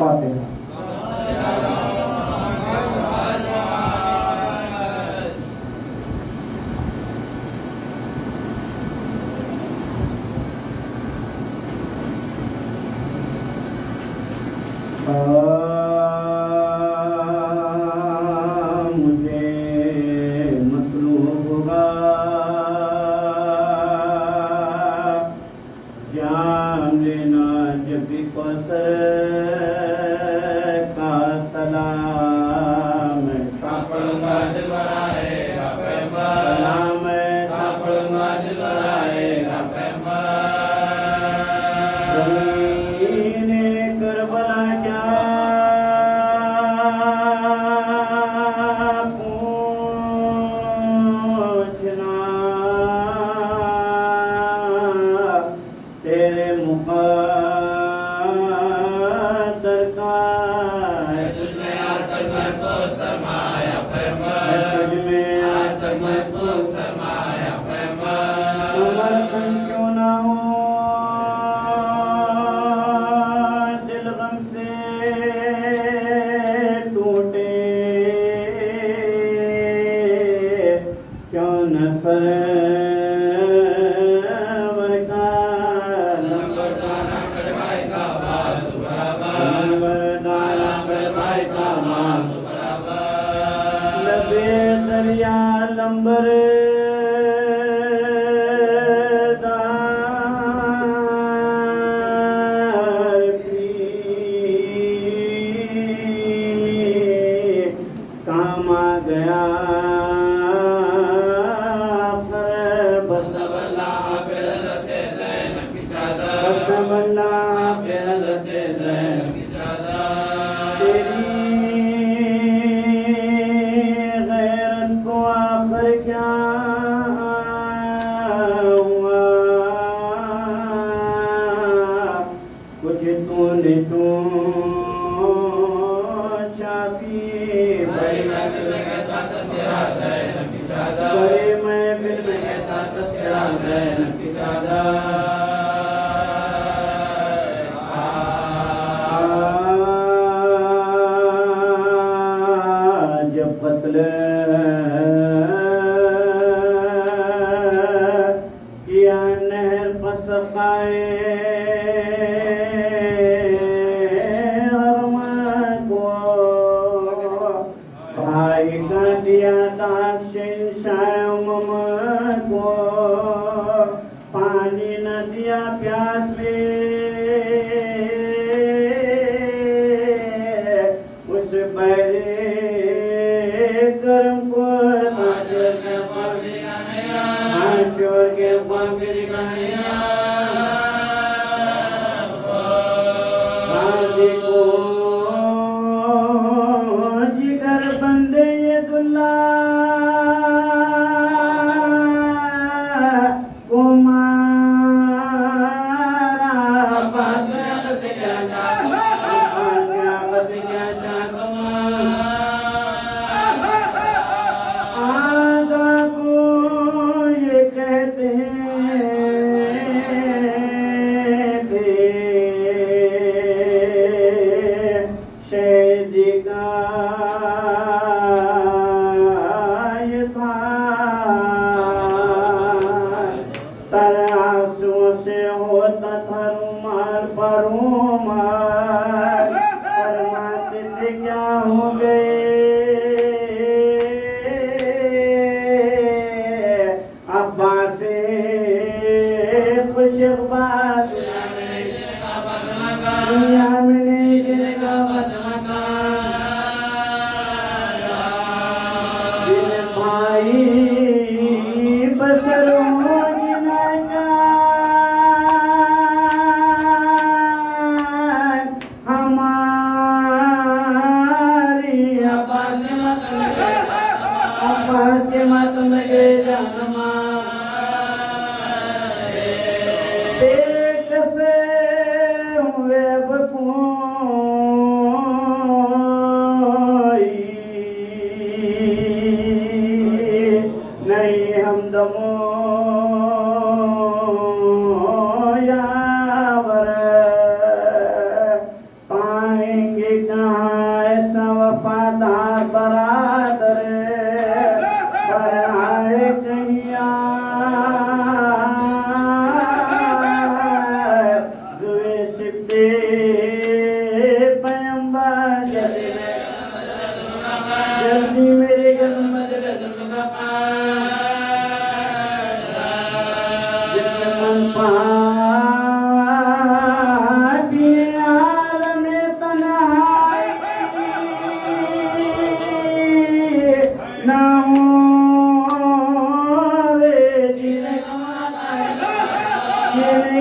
فاتحہ. مجھے مطلوب ہوگا جام لینا جب بھی کا سلام پڑھوں گا دل برائے گا پیغمبر، سلام پڑھوں گا دل برائے گا پیغمبر. زمین کربلا کیا پوچھنا تیرے مقدر کا ہے. تجھ میں آج تک محفوظ سرمایہ پیغمبر، تجھ میں آج تک محفوظ سرمایہ پیغمبر. سمرقند کیوں نہ ہو دل غم سے ٹوٹے، کیوں نہ سرور کا نمبردانہ کڑوائی کا بال تو برابر، نمبردانہ کڑوائی کا مال تو برابر. لبے دریا لمبر دار پی کام آ گیا قسم اللہ پہ حضرت زینب کی چادر، قسم اللہ پہ حضرت زینب کی چادر. تیری غیرت کو آخر کیا ہوا، کچھ تو نے سوچا بھی بھائی محفل میں کیسا تذکرہ زینب کی چادر، بڑے محفل میں کیسا تذکرہ زینب کی چادر. جب قتل کیا نہر پسقائے حرم کو، بھائی کا دیا داغ شہنشاہ امم کو، پانی نہ دیا پیاس میں اس بڑے کرم کو. معاشر کے خواب کی کہانیاں، معاشر کے خواب کی کہانیاں. غازی کو جگر بندے اللہ کو مارا، عباس قیامت کیا چاہتا، قیامت کیا شاہ آگا کو یہ کہتے تھے شہیدی کا یہ تھا، تراسوں سے ہوتا تھا رومال پر رومال، فرماتے تھے کیا ہو گئے عباس سے خوش اخبار، دنیا میں نہیں جنے کا دل بھائی بسر ہو جنان ہماری عباس کے ماتم کے جانما ایک سے ہوئے بکوں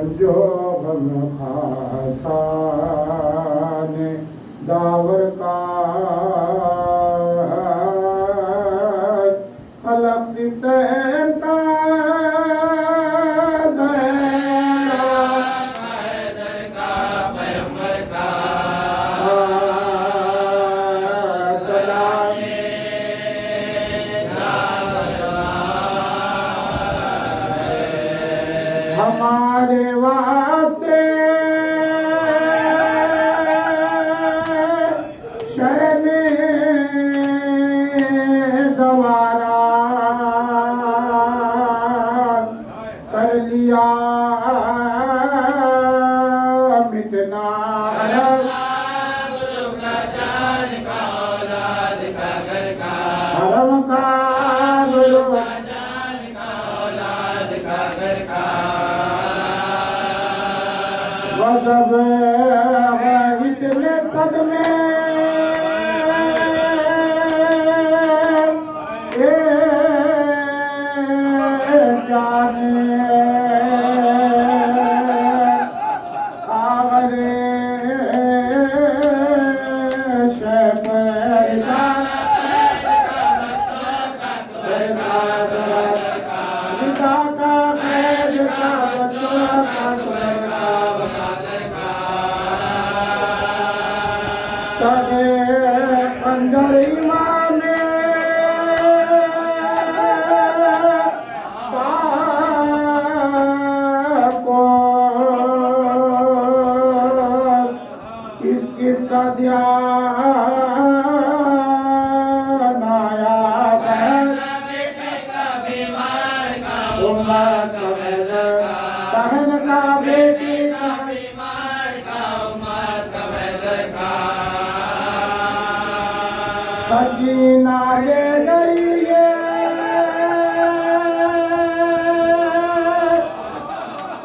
رنجو غم خاصان داور کا خلق ستین کا ہمارے واسطے شہر نے گوارا کر لیا مٹنا حرم کا بلوغ وجب اتنے صدمے جانے آورے شہر پنجر امام کو کس کا دھیان آیا بہن کا بیٹی سکینہ لے گئی ہے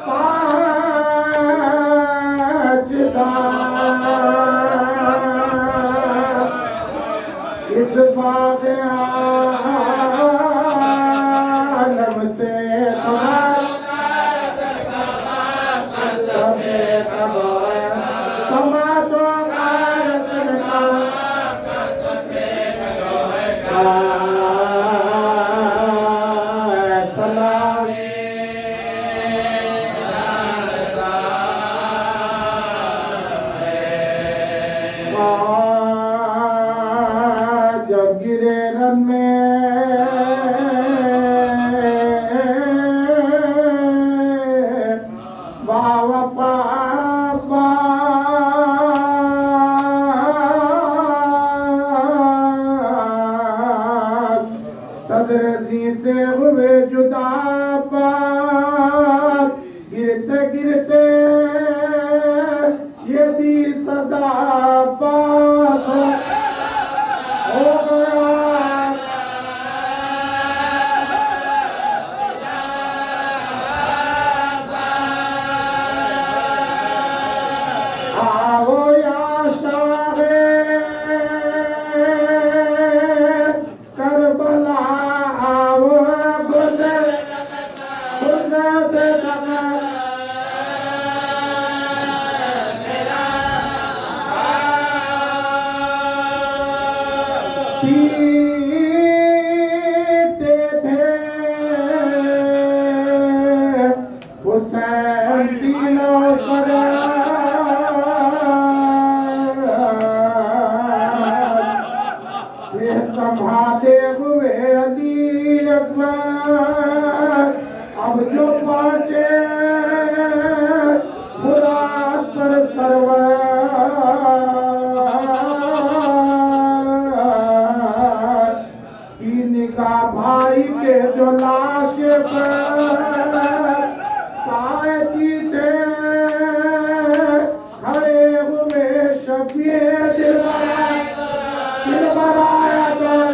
پانچ دان اس باغ عالم سے جب گرے رن میں باوفا صدر دی سے ہوئے جدا بات گرتے گرتے یہ دی صدا بات ہو گیا آؤ یا شاہ کربلا آؤ گلے سے پیتے تھے حسین سینوں پر یہ سنبھالے ہوئے علی اکبر اب جو پہنچے مراد پر سرور بھائی کے جو لاش پر سائے تھے کھڑے ہوئے شفیع دل برایا در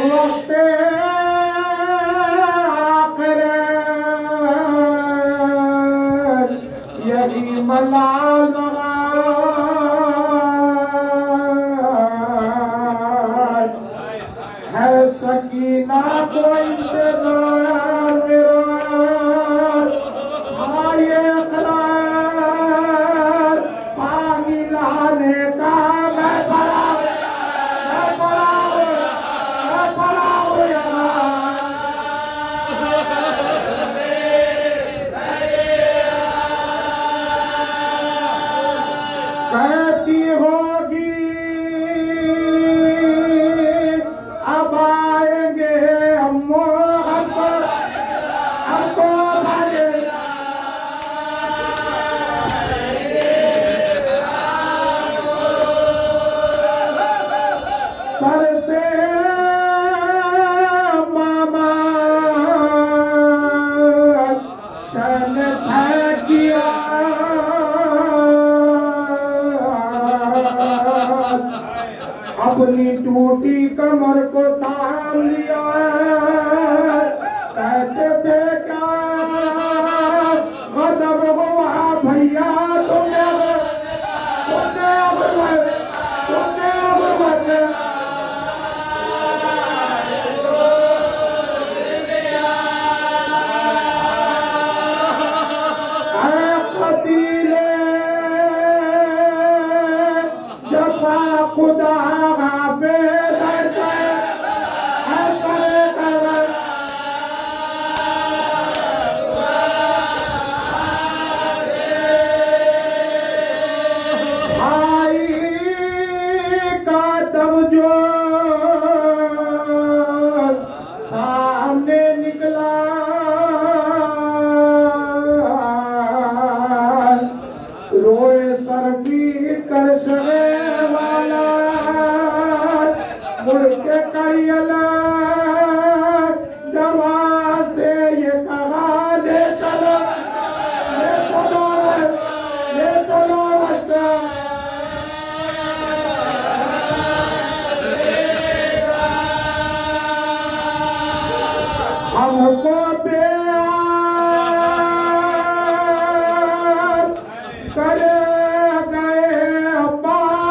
وقت آخرت یہی ملال نغار ہے سکینہ کو انتظار میرا آئے اقرار پانی لانے کا میں بڑا کہتی ہوگی اب آئیں گے ہم کو سر سے ماما شن پھینکیا اپنی ٹوٹی کمر کو تھام لیا کہتے تھے کیا غضب ہوا بھیا تم نے خدا غافل ایسے کر بھائی کا دم جو سامنے نکلا روئے سر بھی کر شگے ملک کئی الگ دوا سے یہ کہا لے چلو بچہ ہم کو بیعت کر گئے ابا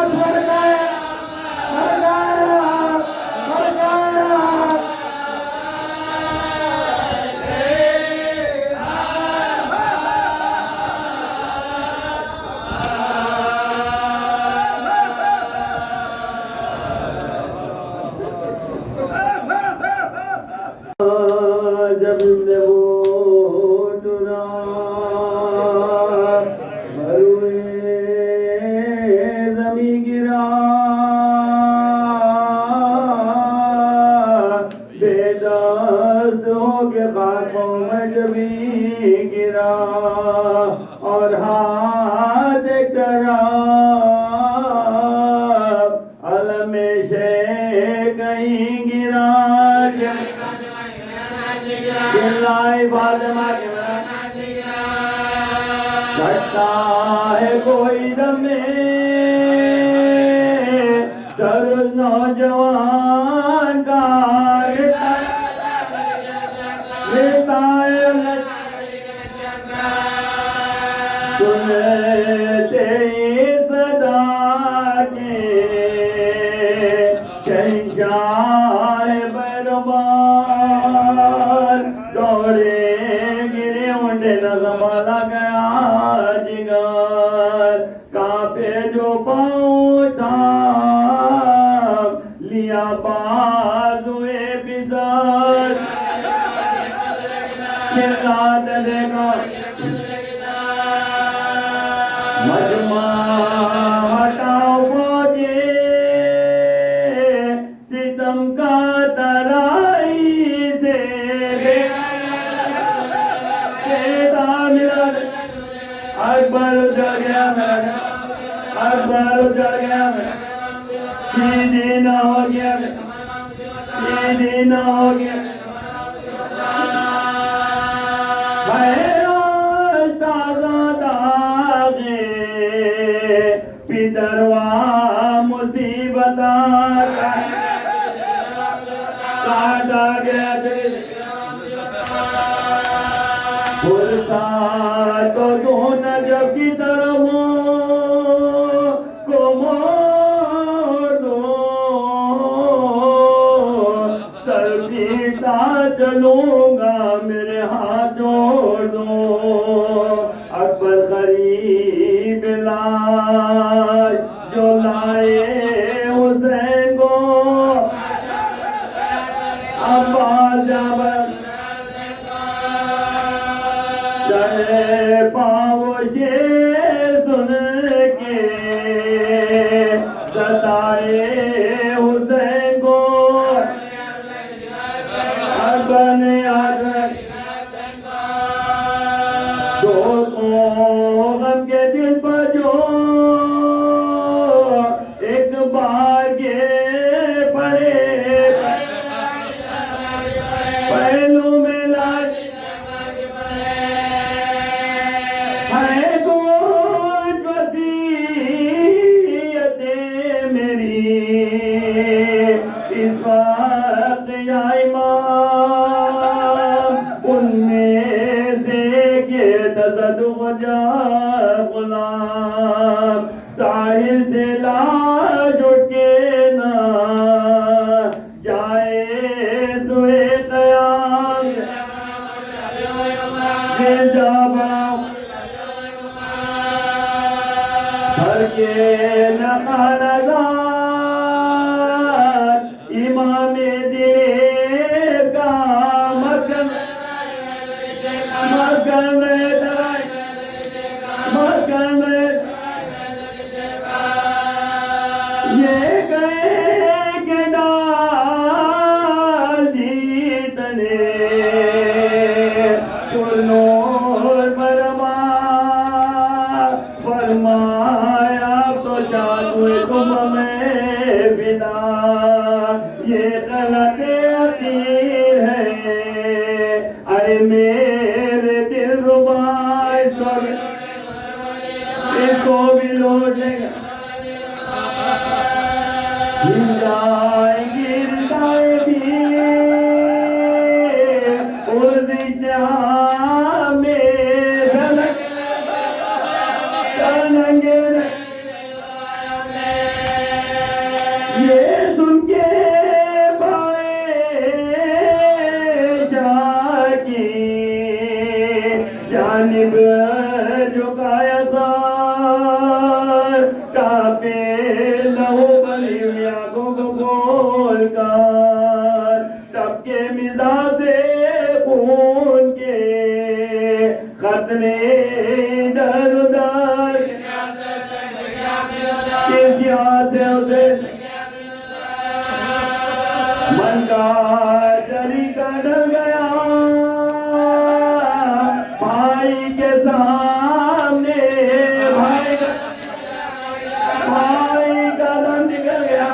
سر نوجوان کا سنتے صدا کے شہنشاہ برباد دوڑے گرے منڈے نہ سنبھالا گیا جگر کانپے جو پاؤں تھا لیا بازوئے بزر کرداد دیکھا مجمع ہٹاؤ فوجے ستم کا ترائی سے اکبر اجڑ گیا میرا اکبر اجڑ گیا میرا سیدھینا ہو گیا سیدھینا ہو گیا دروا مصیبت کاٹا گیا پرسا تو دون جب کی طرف کو موڑ دو سر پیٹا چلوں گا میرے ہاتھ جوڑ دو اکبر غریب لاش جو لائے حسین کو عباس جابر چلے پاؤ شیر سن کے ستائے حسین کو اکبر نے غم کے دل پر جو ایک بار کے پڑے پہلو میں لاج ہے کچھ وصیتیں میری اس وقت یا امام ان میں دیکھے تصدق جا غلام ساحل سے لاش اٹھ کے نہ جائے سوئے قیام جا بڑا گھر کے نقانگار امام دل کا مسکن یہ گئے کہ ڈال جیتنے نور فرمایا تو چاہتے تم میں بنا یہ غلط عقیر ہے اے میرے دل ربا اس کو بھی لوٹ لے گا جائے گردائے بھی اس جہاں میں دھلک ترنگے یہ سن کے بائے شاہ کی جانب جھکایا سار کعبے لہو بلی ہوئی آنکھوں کو کھول کر سب کے مزاج خون کے خطرے ادھر ادھر کس یہاں سے اسے من کا جری کا ڈر گیا بھائی کے سامنے بھائی کا دم نکل گیا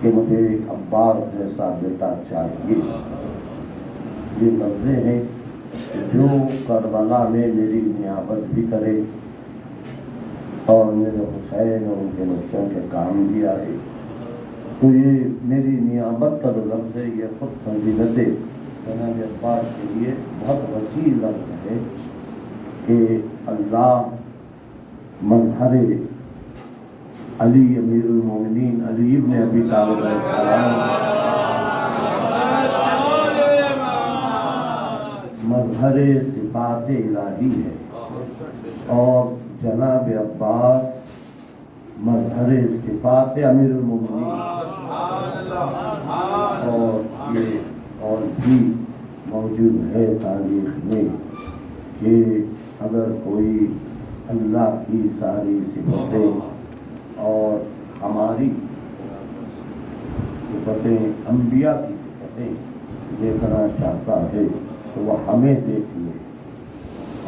کہ مجھے عباس جیسا بیٹا چاہیے. یہ لفظیں ہیں جو کربلا میں میری نیابت بھی کرے اور میرے حسین اور ان کے بچوں کے کام بھی آئے. تو یہ میری نیابت کا جو لفظ ہے یہ خود فضیلت جناب عباس کے لیے بہت وسیع لفظ ہے کہ اللہ مظہر علی امیر المومنین علی ابن ابی طالب علیہ السلام مظہر صفات الہی ہے اور جناب عباس مظہر صفات امیر المومنین. اور یہ اور بھی موجود ہے تاریخ میں کہ اگر کوئی اللہ کی ساری صفتیں اور ہماری صفتیں انبیاء کی صفتیں دیکھنا چاہتا ہے تو وہ ہمیں دیکھ لے،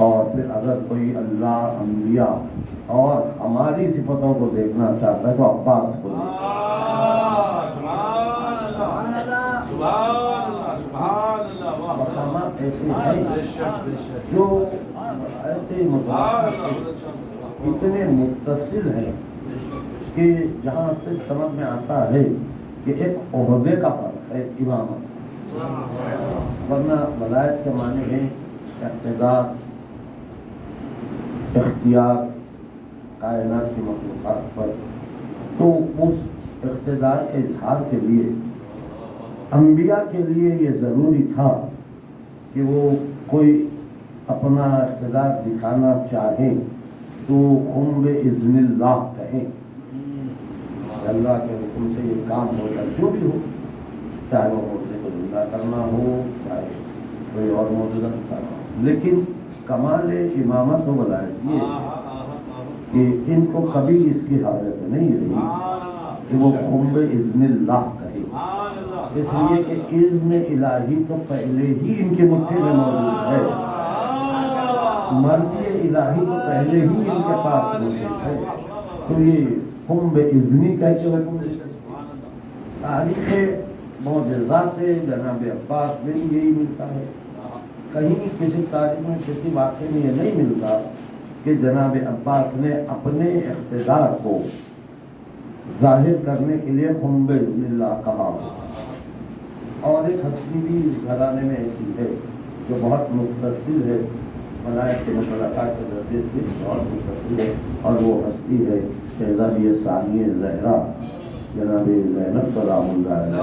اور پھر اگر کوئی اللہ انبیاء اور ہماری صفتوں کو دیکھنا چاہتا ہے تو عباس کو دیکھنا. مقامات ایسے ہیں جو اتنے متصل ہیں کہ جہاں سے سمجھ میں آتا ہے کہ ایک عہدے کا فرق ہے امامت، ورنہ ولایت کے معنی ہیں اقتدار، اختیار کائنات کی مخلوقات پر. تو اس اقتدار کے اظہار کے لیے انبیاء کے لیے یہ ضروری تھا کہ وہ کوئی اپنا اقتدار دکھانا چاہیں تو قم بإذن اللہ کہیں، اللہ کے حکم سے یہ کام ہو جائے، جو بھی ہو، چاہے وہ موضوع کو زندہ کرنا ہو، چاہے کوئی اور موضوع کرنا ہو. لیکن کمال امامت و ولایت یہ کہ ان کو کبھی اس کی حاجت نہیں رہی کہ وہ قم بإذن اللہ کہے، اس لیے کہ اذن الہی تو پہلے ہی ان کے مٹھی میں موجود ہے، مرضی الہی تو پہلے ہی ان کے پاس موجود ہے. تو یہ قم بإذنی کہہ کے حکم تاریخ معجزات جناب عباس میں یہی ملتا ہے. کہیں کسی تاریخ میں کسی واقعے میں یہ نہیں ملتا کہ جناب عباس نے اپنے اقتدار کو ظاہر کرنے کے لیے قم بإذن اللہ کہا. اور ایک ہستی بھی اس گھرانے میں ایسی ہے جو بہت متصل ہے ولایت کے متعلقات کے درجے سے بہت متصل ہے، اور وہ ہستی ہے شہزادی ثانیہ زہرا جناب زینب سلام اللہ علیہ.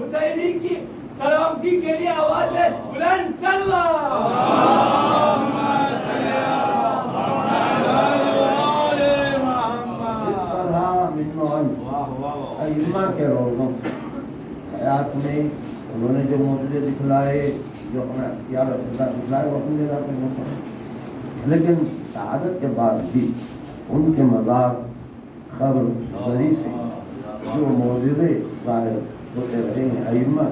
حسینی کی سلامتی کے لیے آواز ہے بلند سلوہ. ائمہ کے روزوں سے حیات میں انہوں نے جو معجزے دکھلائے، جو اپنا اختیار دکھلائے، وہ اپنی جگہ پہ ہوتا ہے. لیکن شہادت کے بعد بھی ان کے مزار خبر ذریعے سے جو معجزے ظاہر ہوتے رہے ہیں ائمہ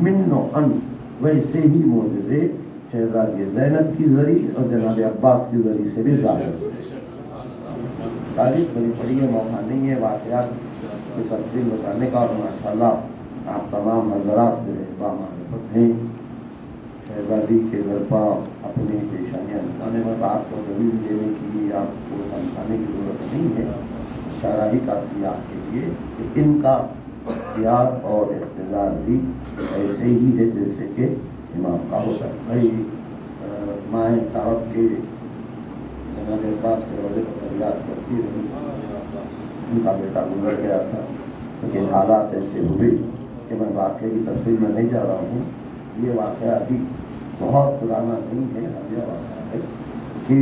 من و ان، ویسے ہی معجزے شہزادی زینب کی ذریعے اور جناب عباس کی ذریعے سے بھی ظاہر. تاریخ بڑی پڑی ہے، موقع نہیں ہے واقعات کی تفصیل بتانے کا، اور ماشاءاللہ آپ تمام حضرات سے بامعرفت ہیں. شہزادی کے گھر پر اپنی پیشانیاں دکھانے میں آپ کو دلیل دینے کی، آپ کو سمجھانے کی ضرورت نہیں ہے. اشارہ ہی کافی آپ کے لیے کہ ان کا اختیار اور اقتدار بھی ایسے ہی ہے جیسے کہ امام کا ہوتا ہے. بھائی مائیں طرف کے جناب عباس کے وجہ پر فریاد کرتی رہی، ان کا بیٹا گزر گیا تھا، لیکن حالات ایسے ہوئے کہ میں واقعے کی تفصیل میں نہیں جا رہا ہوں. یہ واقعہ ابھی بہت پرانا نہیں ہے، یہ واقعہ ہے کہ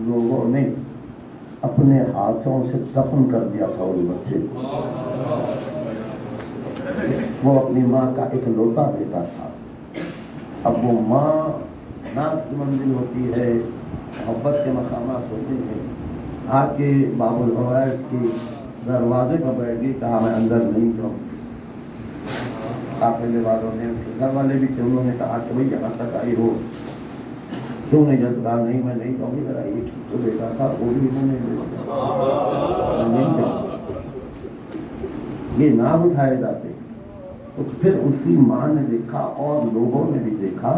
لوگوں نے اپنے ہاتھوں سے دفن کر دیا تھا اس بچے کو. وہ اپنی ماں کا ایک لوتا بیٹا تھا، اب وہ ماں ناز کی منزل ہوتی ہے، محبت کے مقامات ہوتے ہیں. آ کے باب الحوائج کے دروازے پر بیٹھ گئی، کہا میں اندر نہیں جاؤں. قافلے والوں نے، گھر والے بھی تھے، انہوں نے کہا کہ بھائی یہاں تک آئی ہو کیوں نہیں جاتا؟ کہا نہیں میں نہیں جاؤں گی. ذرا ایک جو بیٹا تھا وہ بھی انہوں نے نہیں جاؤں. یہ نام اٹھائے جاتے. تو پھر اسی ماں نے دیکھا اور لوگوں نے بھی دیکھا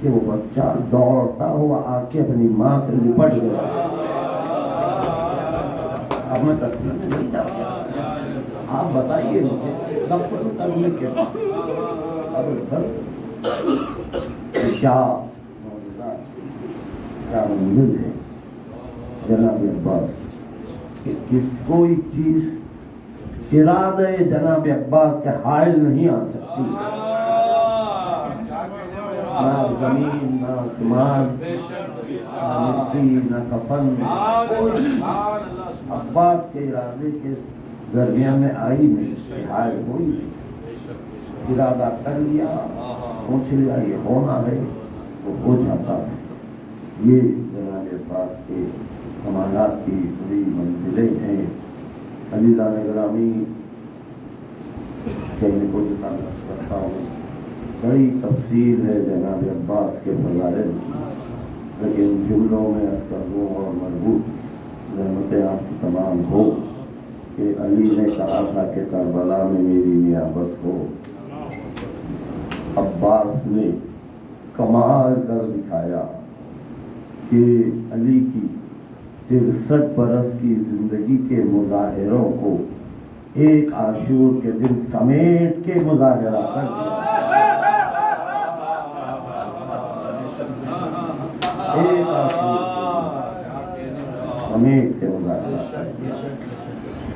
کہ وہ بچہ دوڑتا ہوا آ کے اپنی ماں سے لپٹ گیا. اب میں تفصیل میں نہیں جاتا، آپ بتائیے مجھے سب کو تبلیغ کے پاس اب کیا منزل ہے جناب عباس کہ کس کوئی چیز ارادہ جناب عباس کے حائل نہیں آ سکتی. نہ زمین، نہ آسمان، نہ مٹی، نہ کفن، عباس کے ارادے کے درمیان میں آئی نہیں، حائل ہوئی نہیں. ارادہ کر لیا، سوچ لیا یہ ہونا ہے وہ ہو جاتا ہے. یہ جناب عباس کے کمالات کی بڑی منزلیں ہیں. عزیزان گرامی، کہنے کو جو تعلق کرتا ہوں، بڑی تفصیل ہے جناب عباس کے فضائل کی، لیکن جملوں میں عرض کر دوں اور مربوط رحمتیں آپ کی تمام ہو کہ علی نے کہا تھا کہ کربلا میں میری نیابت ہو. عباس نے کمال کر دکھایا کہ علی کی 63 برس کی زندگی کے مظاہروں کو ایک عاشور کے دن سمیٹ کے مظاہرہ کر دیا. ایک عاشور سمیٹ کے مظاہرہ کر دیا.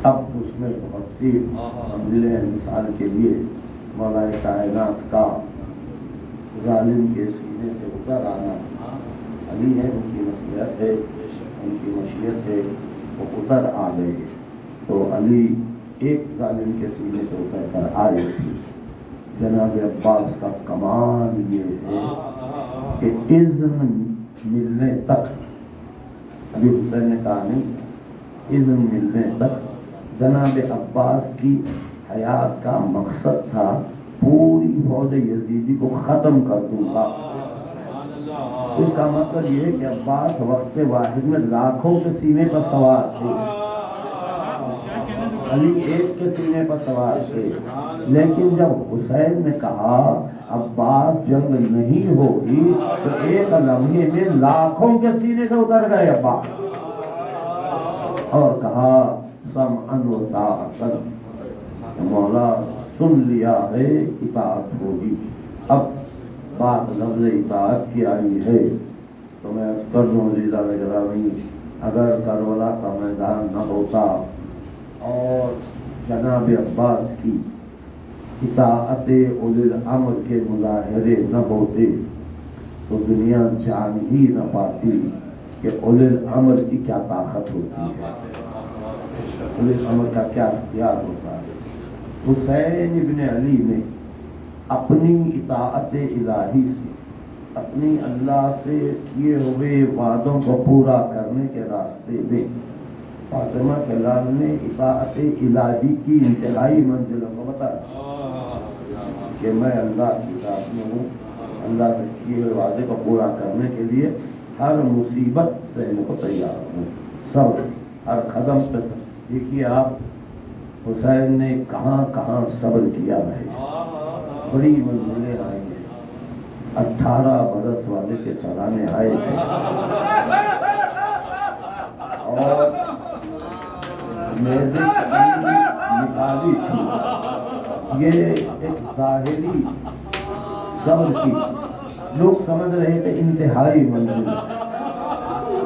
اب اس میں بہت سی منزلیں ہیں. مثال کے لیے مولا کائنات کا ظالم کے سینے سے اتر آنا. علی ہے، ان کی مصلحت ہے، ان کی مشیت ہے، وہ اتر آ گئے. تو علی ایک ظالم کے سینے سے اتر کر آئے تھے. جناب عباس کا کمال یہ ہے کہ اذن ملنے تک، ابھی حسین نے کہا نہیں، اذن ملنے تک جناب عباس کی حیات کا مقصد تھا پوری فوج یزیدی کو ختم کر دوں گا. اس کا مطلب یہ ہے کہ عباس وقت واحد میں لاکھوں کے سینے پر سوار تھے، علی ایک کے سینے پر سوار تھے. لیکن جب حسین نے کہا عباس جنگ نہیں ہوگی تو ایک لمحے میں لاکھوں کے سینے سے اتر گئے عباس، اور کہا سمعاً و طاعتاً، مولا سن لیا ہے اطاعت ہوگی. اب بات لفظ اطاعت کی آئی ہے تو میں عرض کر دوں عزیزان گرامی، اگر کربلا کا میدان نہ ہوتا اور جناب عباس کی اطاعت اولی الامر کے مظاہرے نہ ہوتے تو دنیا جان ہی نہ پاتی کہ اولی الامر کی کیا طاقت ہوتی ہے، اولی الامر کا کیا اختیار ہوتا ہے. حسین ابن علی نے اپنی اطاعت الہی سے، اپنی اللہ سے کیے ہوئے وعدوں کو پورا کرنے کے راستے میں فاطمہ کے لال نے اطاعت الہی کی انتہائی منزلوں کو بتایا کہ میں اللہ کی اطاعت میں ہوں، اللہ سے کیے ہوئے وعدے کو پورا کرنے کے لیے ہر مصیبت سہنے کو تیار ہوں، صبر ہر قدم پہ. دیکھیے آپ حسین نے کہاں کہاں صبر کیا ہے، بڑی منزلیں آئی ہیں. 18 برس والے کے سرانے آئے تھے اور میزے نکالی تھی. یہ ایک ظاہری صبر کی، لوگ سمجھ رہے تھے انتہائی منزل.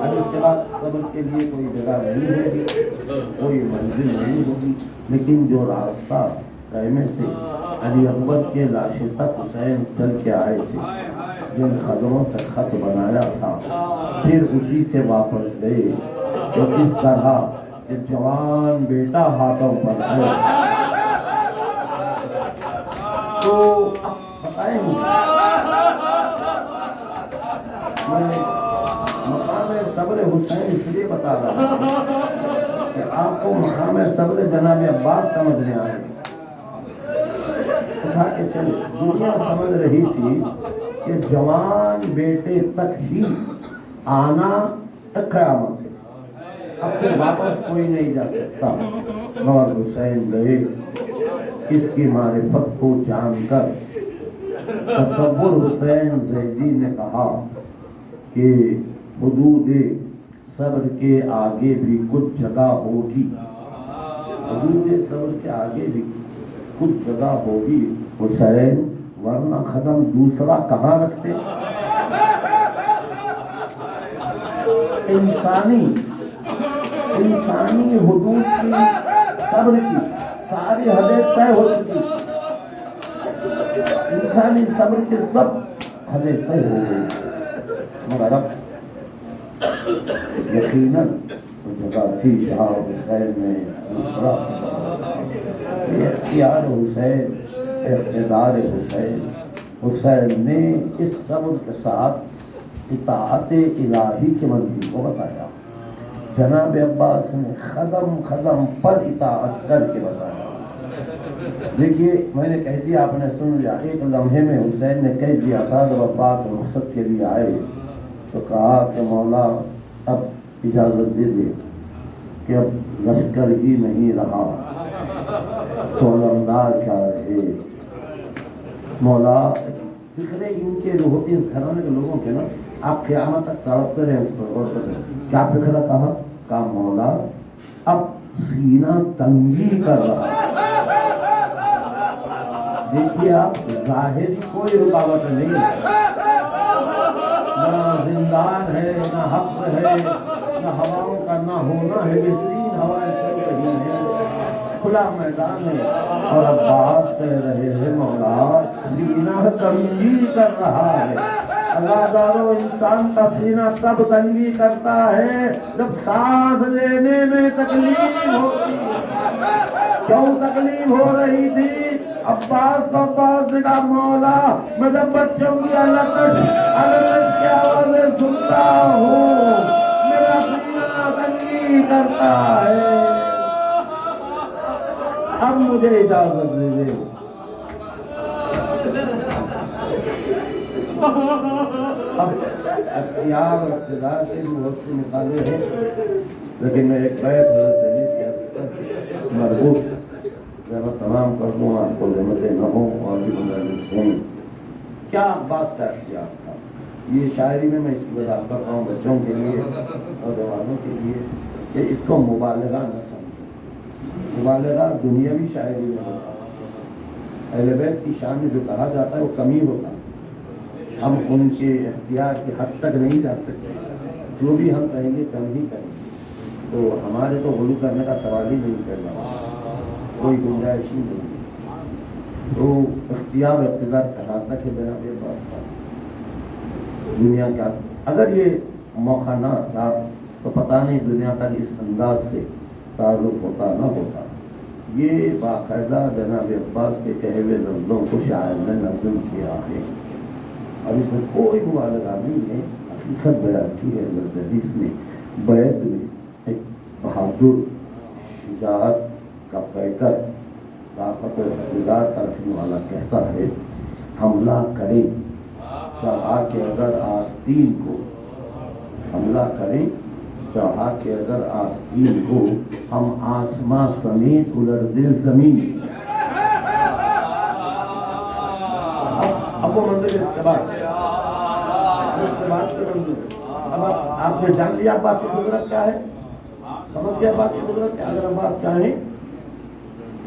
اب اس کے بعد صبر کے لیے کوئی جگہ نہیں ہوگی، کوئی منزل نہیں ہوگی. لیکن جو راستہ خیمے سے علی اکبر کے لاشے تک حسین چل کے آئے تھے، جن خطوں سے خط بنایا تھا، پھر اسی سے واپس گئے. تو اس طرح کہ جوان بیٹا ہاتھوں پر ہے. تو اب بتائیں بتا رہا ہوں کہ آپ کو مقام صبر جناب عباس سمجھنے آئے اٹھا کے چلے. دنیا سمجھ رہی تھی کہ جوان بیٹے تک ہی آنا قیامت ہے، اب پھر واپس کوئی نہیں جا سکتا. مگر حسین گئے. اس کی معرفت کو جان کر تصور حسین زیدی نے کہا کہ حدود صبر کے آگے بھی کچھ جگہ ہوگی، حدود صبر کے آگے بھی کچھ جگہ ہوگی حسین، ورنہ قدم دوسرا کہاں رکھتے. انسانی حدود کی صبر کی ساری حدیں طے ہو چکی، انسانی صبر کے سب حدیں طے ہو گئی. مگر اب یقیناً وہ جگہ تھی جہاں حسین نے دوسرا اختیار حسین، اقتدار حسین. حسین نے اس صبر کے ساتھ اطاعت الہی کے منزل کو بتایا. جناب عباس نے قدم قدم پر اطاعت کر کے بتایا. دیکھیے میں نے کہہ دیا، آپ نے سن لیا. ایک لمحے میں حسین نے کہہ دیا تھا جب عباس رخصت کے لیے آئے تو کہا کہ مولا اب اجازت دے دے کہ اب لشکر ہی نہیں رہا تو علمدار کیا رہے. مولا فکرے ان کے جو ہوتے ہیں گھرانے کے لوگوں کے نا، آپ قیامت تک تڑپتے رہے اس پر غور کریں. کیا فکر کہا مولا اب سینہ تنگی کر رہا. دیکھیے آپ ظاہری کوئی رکاوٹ نہیں ہے، نہ زندان ہے نہ حق ہے نہ ہواؤں کا نہ ہونا ہے، بہترین ہوائیں چل رہی ہیں، کھلا میدان ہے. اور عباس کہہ رہے ہیں مولا سینہ تنگی کر رہا ہے. اللہ دارو انسان کا سینہ تب تنگی کرتا ہے جب سانس لینے میں تکلیف ہوتی. کیوں تکلیف ہو رہی تھی؟ عباس نے کہا مولا میں جب بچوں کی الگ کی آوازیں سنتا ہوں میرا سینہ تنگی کرتا ہے. اب مجھے اجازت دے دے. اب اختیار اور اقتدار کے بھی بہت سے مثالیں ہیں، لیکن میں ایک بیت حضرت علی سے مربوط میں تمام کر دوں، آپ کو ذمتیں نہ ہوں اور بھی گزارش ہیں. کیا عباس کا اختیار تھا؟ یہ شاعری میں اس کی وضاحت کر رہا ہوں بچوں کے لیے اور جوانوں کے لیے کہ اس کو مبالغہ نہ سمجھیں. مبالغہ دنیاوی شاعری میں ہوتا ہے. اہل بیت کی شان میں جو کہا جاتا ہے وہ کمی ہوتا ہے. ہم ان کے اختیار کی حد تک نہیں جا سکتے، جو بھی ہم کہیں گے کم ہی کریں گے. تو ہمارے تو غلو کرنے کا سوال ہی نہیں کر رہا، کوئی گنجائش ہی نہیں. تو اختیار و اقتدار کہاں تک ہے جناب عباس کا؟ دنیا کا اگر یہ موقع نہ تھا تو پتہ نہیں دنیا کا اس انداز سے تعلق ہوتا نہ ہوتا. یہ باقاعدہ جناب عباس کے کہے ہوئے لفظوں کو شاعر نے نظم کیا ہے اور اس میں کوئی مبالغہ نہیں ہے. حقیقت بیان کی ہے حضرت حدیث نے. بیت میں ایک بہادر شجاعت کا پیکر طاقت و اقتدار کا رکھنے والا کہتا ہے حملہ کریں چاہا کہ اگر آستین کو، حملہ کریں چاہا کہ اگر آستین کو، ہم آسماں سمیت الٹ دل زمین. اب وہ منظر اس کے بعد کے منظر. اب آپ نے جان لیا بات کی قدرت کیا ہے، سمجھ گیا بات کی قدرت کیا. اگر ہم بات چاہیں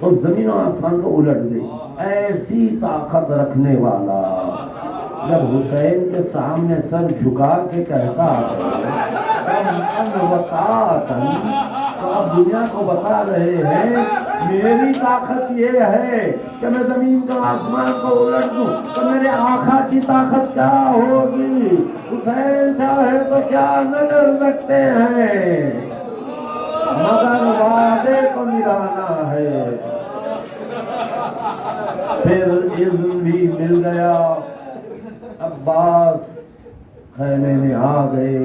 تو زمین و آسمان کو الٹ دے. ایسی طاقت رکھنے والا جب حسین کے سامنے سر جھکا کے کہتا ہے تو آپ دنیا کو بتا رہے ہیں میری طاقت یہ ہے کہ میں زمین کو آسمان کو الٹ دوں تو میرے آقا کی طاقت کیا ہوگی. حسین چاہے تو کیا نظر رکھتے ہیں مگر وعدے کو نبھانا ہے. پھر علم بھی مل گیا. عباس خیمے میں آ گئے.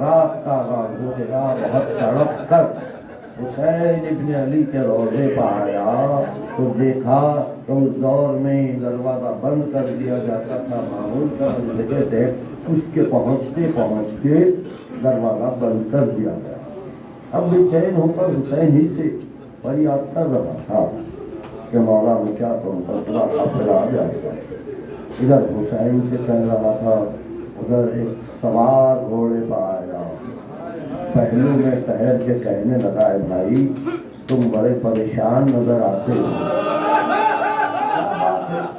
رات کا آغاز ہو گیا، بہت تڑپ کر حسین ابن علی کے روضے پر آیا تو دیکھا کہ اس دور میں دروازہ بند کر دیا جاتا تھا، معمول کا جگہ تھے، اس کے پہنچتے پہنچتے دروازہ بند کر دیا گیا۔ اب بے چین ہو کر حسین ہی سے فریاد کر رہا تھا کہ مولا میں کیا کروں، فیصلہ حاصل آ جائے گا۔ ادھر حسین سے کہہ رہا تھا، ادھر ایک سوار گھوڑے پر آیا، پہلو میں ٹہر کے کہنے لگا، ہے بھائی تم بڑے پریشان نظر آتے ہو،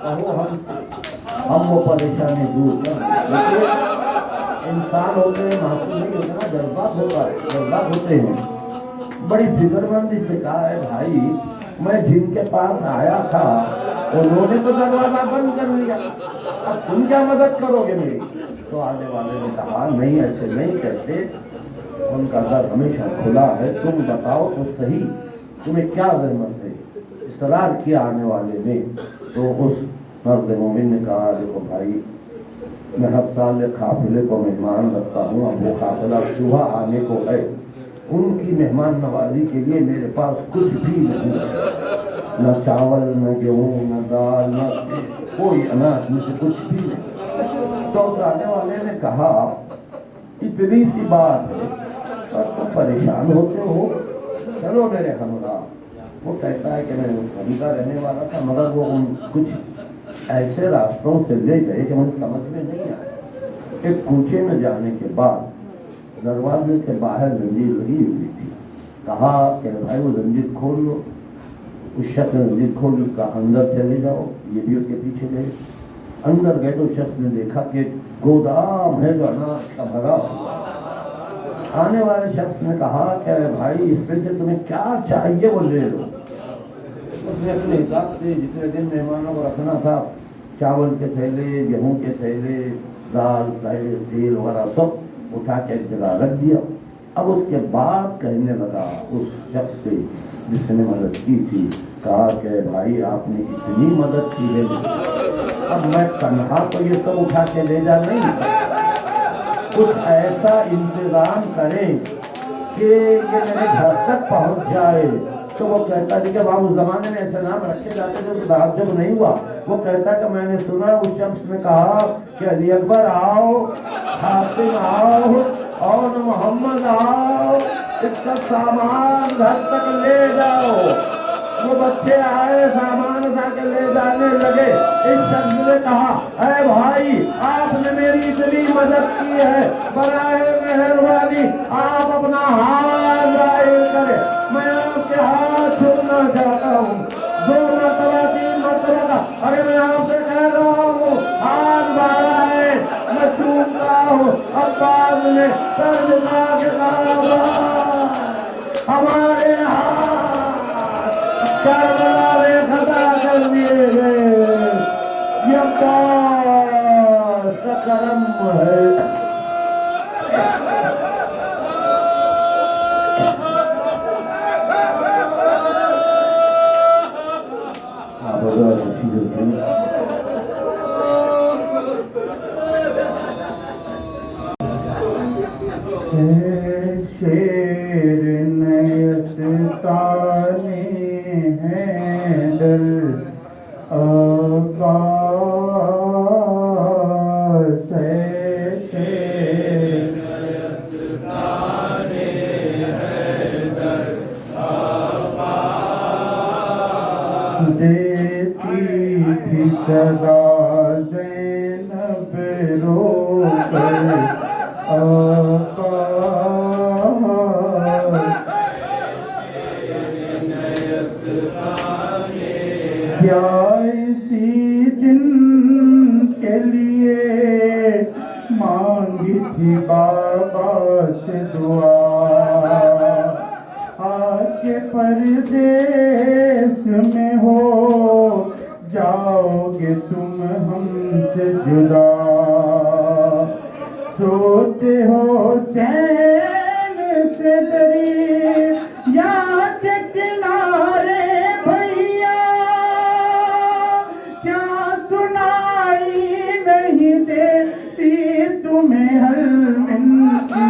کہو ہم وہ پریشانی دور کر۔ انسان ہوتے ہیں، معصوم نہیں ہوتا نا، جذبات ہوتے ہیں۔ بڑی فکر مندی سے کہا، ہے بھائی میں جن کے پاس آیا تھا انہوں نے تو دروازہ بند کر لیا، اب تم کیا مدد کرو گے میری؟ تو آنے والے نے کہا، نہیں ایسے نہیں کہتے، ان کا در ہمیشہ کھلا ہے، تم بتاؤ تو صحیح تمہیں کیا ضرورت ہے؟ اصرار کیا آنے والے نے۔ تو اس مرد مومن نے کہا، دیکھو بھائی میں ہر سال ایک قافلے کو مہمان رکھتا ہوں، اب وہ قافلہ صبح آنے کو ہے، ان کی مہمان نوازی کے لیے میرے پاس کچھ بھی نہیں ہے، نہ چاول، نہ گیہوں، نہ دال، نہ کوئی اناج، مجھے کچھ بھی نہیں۔ تو آنے والے نے کہا، اتنی سی بات ہے اور تم پریشان ہوتے ہو، چلو میرے ہمراہ۔ وہ کہتا ہے کہ میں وہیں کا رہنے والا تھا، مگر وہ کچھ ایسے راستوں سے لے گئے کہ مجھے سمجھ میں نہیں آیا۔ ایک کوچے میں جانے کے بعد دروازے کے باہر زنجیر لگی ہوئی تھی، کہا کہ بھائی وہ زنجیر کھول لو۔ اس شخص نے زنجیر کھول لی، کہا اندر چلے جاؤ، یہ بھی اس کے پیچھے گئے۔ اندر گئے تو شخص نے دیکھا کہ گودام ہے جو اناج کا بھرا ہوا۔ آنے والے شخص نے کہا کہ بھائی اس میں سے تمہیں کیا چاہیے وہ لے لو۔ اس نے اپنے حساب سے جتنے دن مہمانوں کو رکھنا تھا، چاول کے تھیلے، گیہوں کے تھیلے، دال، تیل وغیرہ سب اٹھا کے ایک جگہ رکھ دیا۔ اب اس کے بعد کہنے لگا اس شخص سے جس نے مدد کی تھی، کہا کہ بھائی آپ نے اتنی مدد کی ہے، اب میں تنہا تو یہ سب اٹھا کے لے جا نہیں، کچھ ایسا انتظام کریں کہ یہ میرے گھر تک پہنچ جائے۔ تو وہ کہتا ہے کہ وہاں اس زمانے میں ایسے نام رکھے جاتے تھے، تو تعجب نہیں ہوا۔ وہ کہتا ہے کہ میں نے سنا اس شخص نے کہا کہ علی اکبر آؤ، حاتم آؤ، اور محمد آؤ، اس کا سامان گھر تک لے جاؤ۔ وہ بچے آئے، سامان اٹھا کے لے جانے لگے۔ اس شخص نے کہا، اے بھائی آپ نے میری اتنی مدد کی ہے، برائے مہربانی آپ اپنا ہاتھ ظاہر کریں، میں آپ کے ہاتھ چھونا چاہتا ہوں۔ 2 مرتبہ 3 مرتبہ کا، ارے میں آپ سے کہہ رہا ہوں ہاتھ بڑھائے، میں چومتا ہوں۔ عباس نے سر جھکا کے کہا، ہمارے ہاتھ کربلا میں خطا کر دیے گئے، یہ عباس کا کرم ہے۔ شیر نیستانے حیدر عباس ہے، شیر نیستانے حیدر عباس، دیتی تھی صدا زینب رو کر کیا اسی دن کے لیے مانگی تھی بابا سے دعا، آج کے پردیس میں ہو جاؤ گے تم ہم سے جدا، سوتے ہو چین سے دریا کے کنارے بھیا، کیا سنائی نہیں دیتی تمہیں ہر من کی